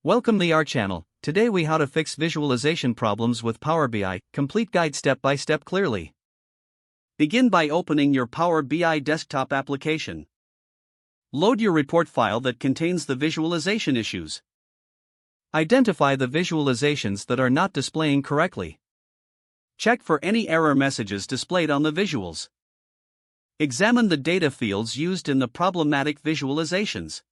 Welcome to our channel. Today we how to fix visualization problems with Power BI, complete guide step by step clearly. Begin by opening your Power BI desktop application. Load your report file that contains the visualization issues. Identify the visualizations that are not displaying correctly. Check for any error messages displayed on the visuals. Examine the data fields used in the problematic visualizations.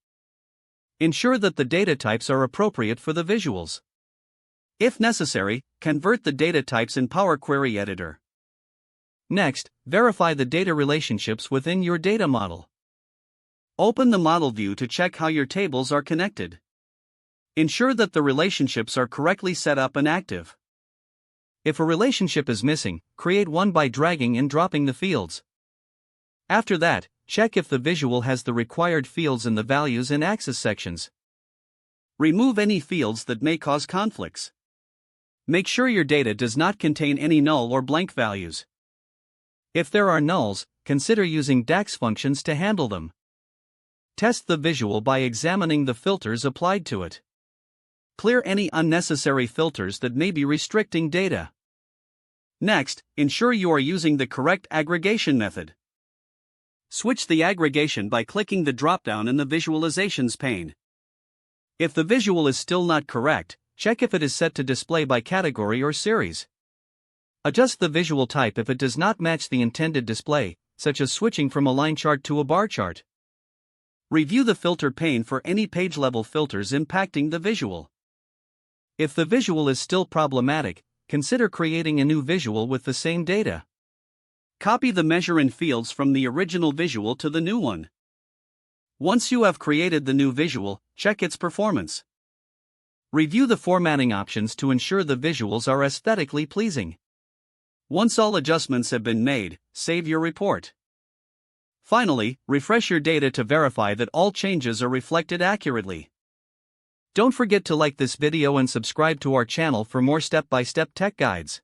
Ensure that the data types are appropriate for the visuals. If necessary, convert the data types in Power Query Editor. Next, verify the data relationships within your data model. Open the model view to check how your tables are connected. Ensure that the relationships are correctly set up and active. If a relationship is missing, create one by dragging and dropping the fields. After that, check if the visual has the required fields in the values and axis sections. Remove any fields that may cause conflicts. Make sure your data does not contain any null or blank values. If there are nulls, consider using DAX functions to handle them. Test the visual by examining the filters applied to it. Clear any unnecessary filters that may be restricting data. Next, ensure you are using the correct aggregation method. Switch the aggregation by clicking the drop-down in the Visualizations pane. If the visual is still not correct, check if it is set to display by category or series. Adjust the visual type if it does not match the intended display, such as switching from a line chart to a bar chart. Review the filter pane for any page-level filters impacting the visual. If the visual is still problematic, consider creating a new visual with the same data. Copy the measure in fields from the original visual to the new one. Once you have created the new visual, check its performance. Review the formatting options to ensure the visuals are aesthetically pleasing. Once all adjustments have been made, save your report. Finally, refresh your data to verify that all changes are reflected accurately. Don't forget to like this video and subscribe to our channel for more step-by-step tech guides.